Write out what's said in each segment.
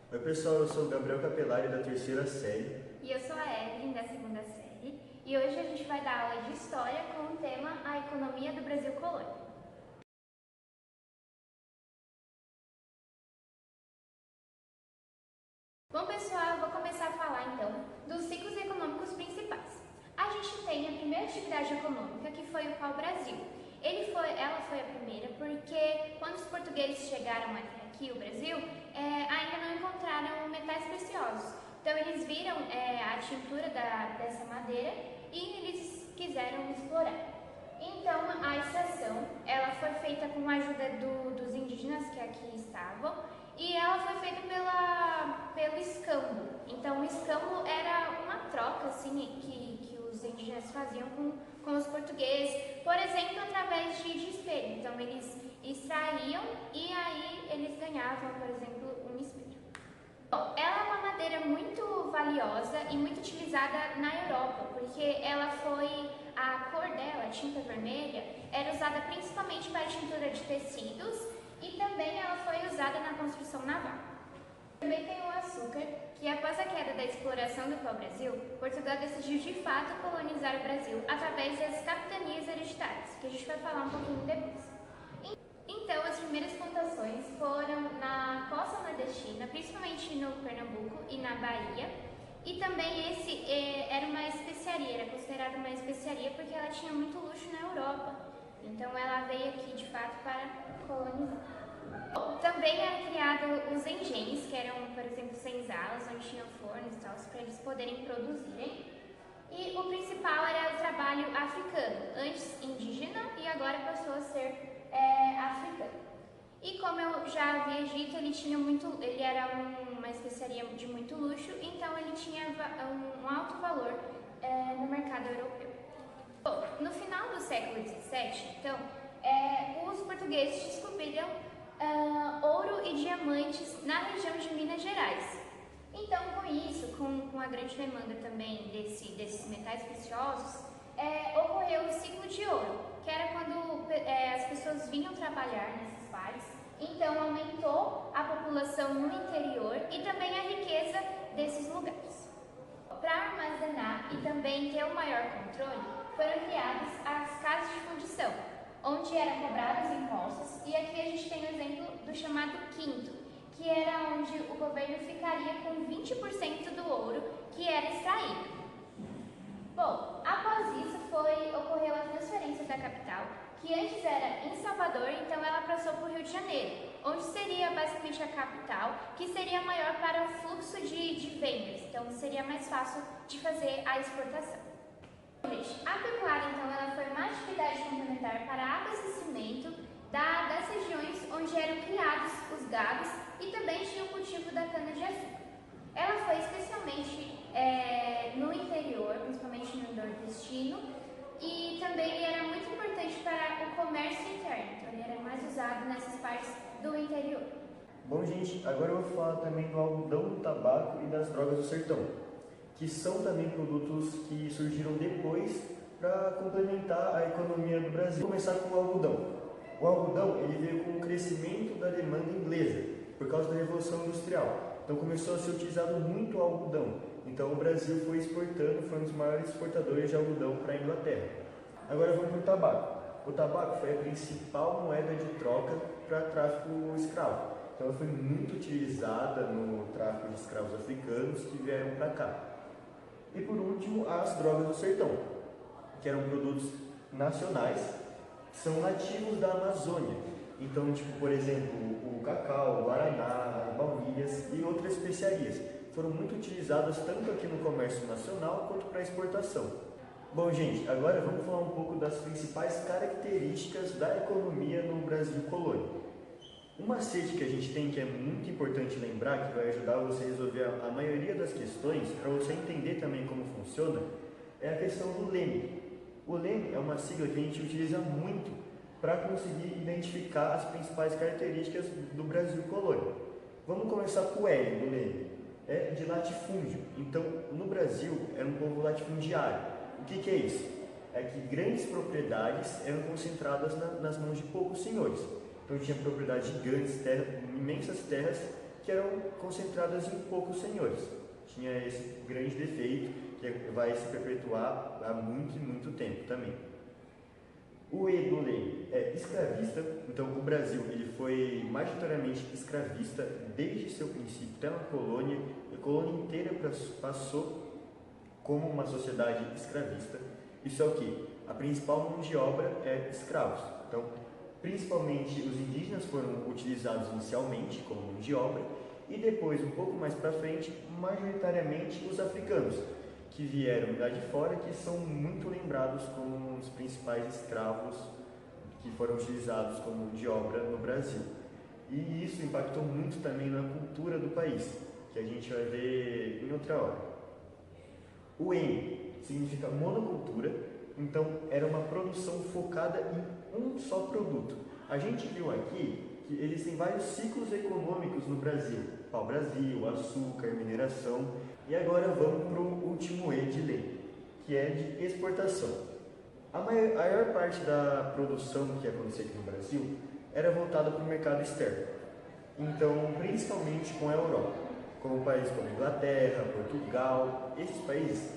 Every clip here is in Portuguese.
Oi pessoal, eu sou o Gabriel Capelari da terceira série. E eu sou a Evelyn da segunda série. E hoje a gente vai dar aula de História com o tema A Economia do Brasil Colônia. Bom pessoal, eu vou começar a falar então dos ciclos econômicos principais. A gente tem a primeira atividade econômica, que foi o pau-brasil. Ela foi a primeira porque quando os portugueses chegaram até aqui, o Brasil, ainda não encontraram metais preciosos. Então eles viram a tintura dessa madeira e eles quiseram explorar. Então a extração ela foi feita com a ajuda dos indígenas que aqui estavam e ela foi feita pelo escambo. Então o escambo era uma troca assim, que os indígenas faziam com os portugueses, por exemplo, através de espelho. Então eles extraíam e aí eles ganhavam, por exemplo, um espelho. Bom, ela é uma madeira muito valiosa e muito utilizada na Europa, porque a cor dela, a tinta vermelha, era usada principalmente para tintura de tecidos e também ela foi usada na construção naval. Também tem o açúcar, que após a queda da exploração do pau-brasil, Portugal decidiu de fato colonizar o Brasil através das capitanias hereditárias, que a gente vai falar um pouquinho depois. Então, as primeiras plantações foram na costa nordestina, principalmente no Pernambuco e na Bahia. E também era uma especiaria, era considerada uma especiaria porque ela tinha muito luxo na Europa. Então, ela veio aqui de fato para colonizar. Bom, também era criado os engenhos, que eram, por exemplo, senzalas, onde tinham fornos e tal, para eles poderem produzirem. E o principal era o trabalho africano, antes indígena e agora passou a ser africano. E como eu já havia dito, ele era uma especiaria de muito luxo, então ele tinha um alto valor no mercado europeu. Bom, no final do século XVII, então, os portugueses descobriram ouro e diamantes na região de Minas Gerais. Então, com isso, com a grande demanda também desses metais preciosos, ocorreu o ciclo de ouro, que era quando as pessoas vinham trabalhar nesses vales. Então, aumentou a população no interior e também a riqueza desses lugares. Para armazenar e também ter um maior controle, foram criadas as casas de fundição, onde eram cobrados impostos, e aqui a gente tem o exemplo do chamado quinto, que era onde o governo ficaria com 20% do ouro que era extraído. Bom, após isso ocorreu a transferência da capital, que antes era em Salvador, então ela passou para o Rio de Janeiro, onde seria basicamente a capital, que seria maior para o fluxo de vendas, então seria mais fácil de fazer a exportação. A pecuária, então, ela foi uma atividade complementar para abastecimento das regiões onde eram criados os gados e também tinha o cultivo da cana-de-açúcar. Ela foi especialmente no interior, principalmente no nordestino, e também ele era muito importante para o comércio interno, então ele era mais usado nessas partes do interior. Bom gente, agora eu vou falar também do algodão, do tabaco e das drogas do sertão, que são também produtos que surgiram depois para complementar a economia do Brasil. Vou começar com o algodão. O algodão ele veio com o crescimento da demanda inglesa, por causa da Revolução Industrial. Então começou a ser utilizado muito o algodão. Então o Brasil foi exportando, foi um dos maiores exportadores de algodão para a Inglaterra. Agora vamos para o tabaco. O tabaco foi a principal moeda de troca para tráfico escravo. Então ela foi muito utilizada no tráfico de escravos africanos que vieram para cá. E por último, as drogas do sertão, que eram produtos nacionais, que são nativos da Amazônia. Então, tipo, por exemplo, o cacau, o guaraná, baunilhas e outras especiarias foram muito utilizadas tanto aqui no comércio nacional quanto para exportação. Bom, gente, agora vamos falar um pouco das principais características da economia no Brasil colônia. Um macete que a gente tem que é muito importante lembrar, que vai ajudar você a resolver a maioria das questões, para você entender também como funciona, é a questão do leme. O leme é uma sigla que a gente utiliza muito para conseguir identificar as principais características do Brasil colônia. Vamos começar com o L do leme. É de latifúndio. Então, no Brasil, era um povo latifundiário. O que é isso? É que grandes propriedades eram concentradas nas mãos de poucos senhores. Então tinha propriedades gigantes, imensas terras que eram concentradas em poucos senhores. Tinha esse grande defeito que vai se perpetuar há muito e muito tempo também. O E do lei é escravista, então o Brasil ele foi majoritariamente escravista desde seu princípio até na colônia, a colônia inteira passou como uma sociedade escravista. Isso é o que? A principal mão de obra é escravos. Então, principalmente os indígenas foram utilizados inicialmente como mão de obra e depois, um pouco mais para frente, majoritariamente os africanos, que vieram lá de fora, que são muito lembrados como os principais escravos que foram utilizados como mão de obra no Brasil. E isso impactou muito também na cultura do país, que a gente vai ver em outra hora. O M significa monocultura, então era uma produção focada em um só produto. A gente viu aqui que eles têm vários ciclos econômicos no Brasil: pau-brasil, açúcar, mineração. E agora vamos para o último E de lei, que é de exportação. A maior parte da produção que acontecia aqui no Brasil era voltada para o mercado externo. Então, principalmente com a Europa, como países como Inglaterra, Portugal, esses países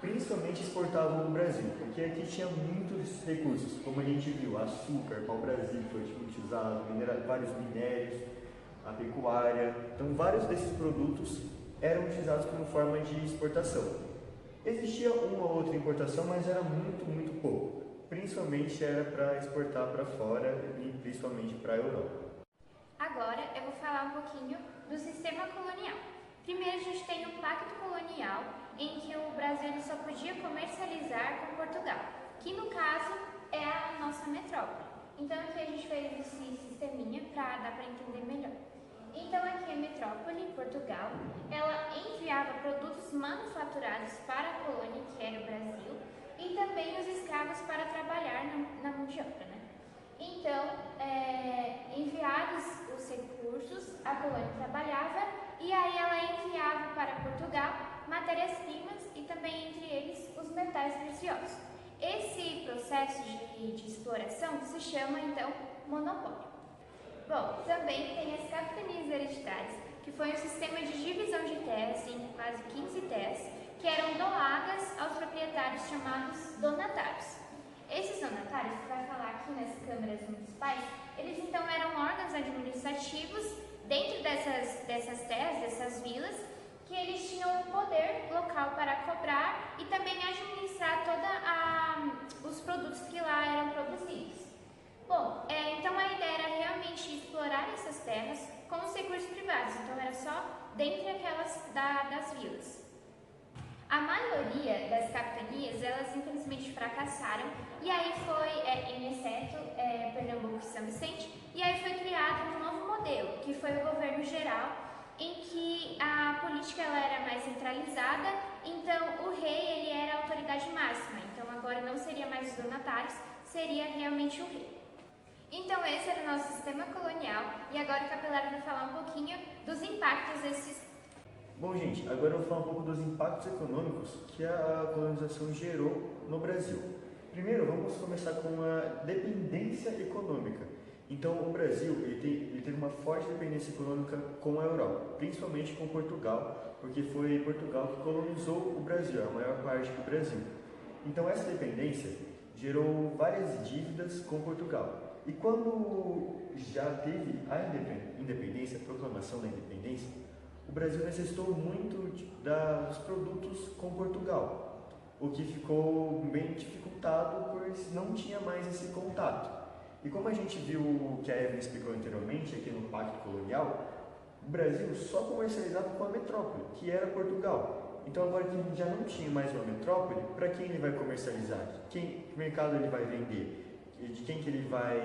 principalmente exportavam no Brasil, porque aqui tinha muitos recursos, como a gente viu, açúcar, pau-brasil foi utilizado, vários minérios, a pecuária. Então, vários desses produtos eram utilizados como forma de exportação. Existia uma ou outra importação, mas era muito, muito pouco. Principalmente era para exportar para fora e principalmente para a Europa. Agora eu vou falar um pouquinho do sistema colonial. Primeiro a gente tem o Pacto Colonial, em que o Brasil só podia comercializar com Portugal, que no caso é a nossa metrópole. Então aqui a gente fez esse sisteminha para dar para entender melhor. Então aqui a metrópole, Portugal, ela enviava produtos manufaturados para a colônia, que era o Brasil, e também os escravos para trabalhar na mão de obra, né? Então, enviados os recursos, a colônia trabalhava e aí ela enviava para Portugal matérias-primas e também entre eles os metais preciosos. Esse processo de exploração se chama então monopólio. Bom, também tem as capitanias hereditárias, que foi um sistema de divisão de terras em quase 15 terras, que eram doadas aos proprietários chamados donatários. Esses donatários, que vai falar aqui nas câmaras municipais, eles então eram órgãos administrativos dentro dessas terras, dessas vilas, que eles tinham o poder local para cobrar e também administrar todos os produtos que lá eram produzidos. Bom, então a ideia era realmente explorar essas terras com os recursos privados, então era só dentre aquelas das vilas. A maioria das capitanias, elas infelizmente fracassaram, e aí foi, em exceto Pernambuco e São Vicente, e aí foi criado um novo modelo, que foi o governo geral, em que a política ela era mais centralizada, então o rei ele era a autoridade máxima, então agora não seria mais os donatários, seria realmente o rei. Então esse era o nosso sistema colonial, e agora o Capelaro vai falar um pouquinho dos impactos desses. Bom, gente, agora eu vou falar um pouco dos impactos econômicos que a colonização gerou no Brasil. Primeiro, vamos começar com a dependência econômica. Então, o Brasil ele teve uma forte dependência econômica com a Europa, principalmente com Portugal, porque foi Portugal que colonizou o Brasil, a maior parte do Brasil. Então, essa dependência gerou várias dívidas com Portugal. E quando já teve a independência, a proclamação da independência, o Brasil necessitou muito dos produtos com Portugal, o que ficou bem dificultado, pois não tinha mais esse contato. E como a gente viu que a Evelyn explicou anteriormente aqui no Pacto Colonial, o Brasil só comercializava com a metrópole, que era Portugal. Então agora que já não tinha mais uma metrópole, para quem ele vai comercializar? Que mercado ele vai vender? De quem que ele vai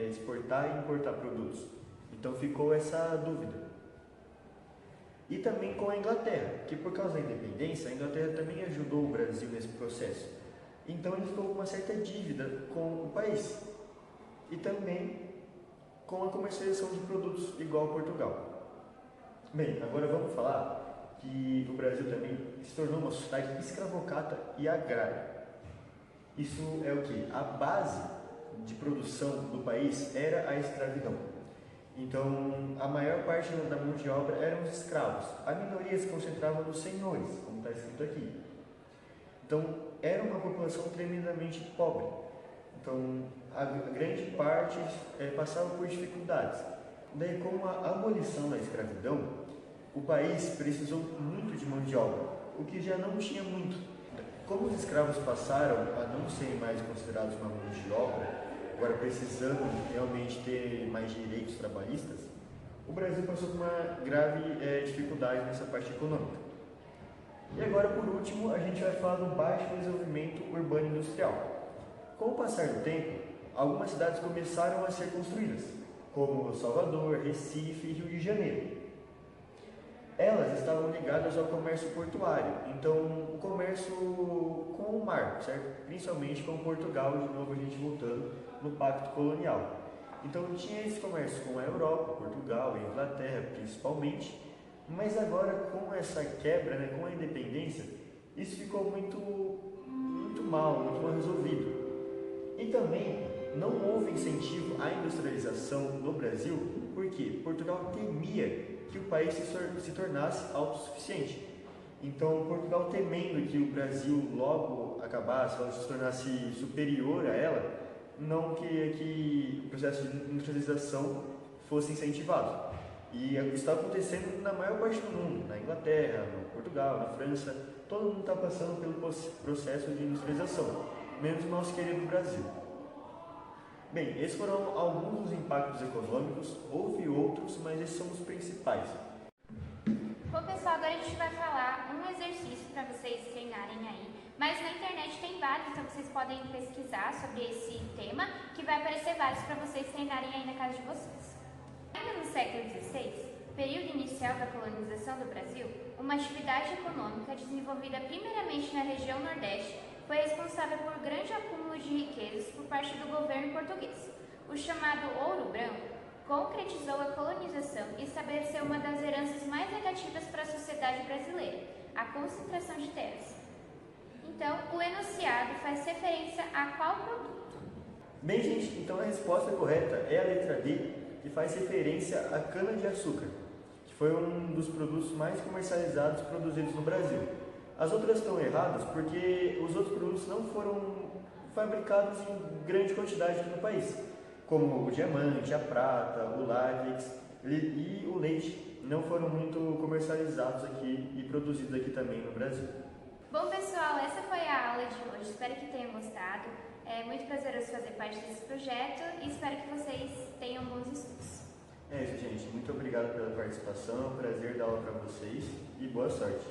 exportar e importar produtos? Então ficou essa dúvida. E também com a Inglaterra, que por causa da independência, a Inglaterra também ajudou o Brasil nesse processo. Então ele ficou com uma certa dívida com o país. E também com a comercialização de produtos igual a Portugal. Bem, agora vamos falar que o Brasil também se tornou uma sociedade escravocrata e agrária. Isso é o que? A base de produção do país era a escravidão. Então, a maior parte da mão de obra eram os escravos. A minoria se concentrava nos senhores, como está escrito aqui. Então, era uma população tremendamente pobre. Então, a grande parte passava por dificuldades. Daí, com a abolição da escravidão, o país precisou muito de mão de obra, o que já não tinha muito. Como os escravos passaram a não serem mais considerados uma mão de obra, agora precisando realmente ter mais direitos trabalhistas, o Brasil passou por uma grave dificuldade nessa parte econômica. E agora, por último, a gente vai falar do baixo desenvolvimento urbano e industrial. Com o passar do tempo, algumas cidades começaram a ser construídas, como Salvador, Recife e Rio de Janeiro. Elas estavam ligadas ao comércio portuário, então o comércio com o mar, certo? Principalmente com Portugal, de novo a gente voltando no Pacto Colonial. Então tinha esse comércio com a Europa, Portugal e Inglaterra principalmente, mas agora com essa quebra, com a independência, isso ficou muito mal resolvido. E também não houve incentivo à industrialização no Brasil, porque Portugal temia que o país se tornasse autossuficiente. Então, Portugal, temendo que o Brasil logo acabasse, logo se tornasse superior a ela, não queria que o processo de industrialização fosse incentivado. E isso está acontecendo na maior parte do mundo, na Inglaterra, no Portugal, na França, todo mundo está passando pelo processo de industrialização, menos o nosso querido Brasil. Bem, esses foram alguns dos impactos econômicos, houve outros, mas esses são os principais. Bom, pessoal, agora a gente vai falar um exercício para vocês treinarem aí, mas na internet tem vários, então vocês podem pesquisar sobre esse tema, que vai aparecer vários para vocês treinarem aí na casa de vocês. Ainda no século XVI, período inicial da colonização do Brasil, uma atividade econômica desenvolvida primeiramente na região Nordeste foi responsável por grande acúmulo de riquezas por parte do governo português. O chamado Ouro Branco concretizou a colonização e estabeleceu uma das heranças mais negativas para a sociedade brasileira, a concentração de terras. Então, o enunciado faz referência a qual produto? Bem, gente, então a resposta correta é a letra D, que faz referência à cana-de-açúcar, que foi um dos produtos mais comercializados produzidos no Brasil. As outras estão erradas porque os outros produtos não foram fabricados em grande quantidade aqui no país, como o diamante, a prata, o látex e o leite não foram muito comercializados aqui e produzidos aqui também no Brasil. Bom, pessoal, essa foi a aula de hoje. Espero que tenham gostado. É muito prazeroso fazer parte desse projeto e espero que vocês tenham bons estudos. É isso, gente. Muito obrigado pela participação. Prazer dar aula para vocês e boa sorte.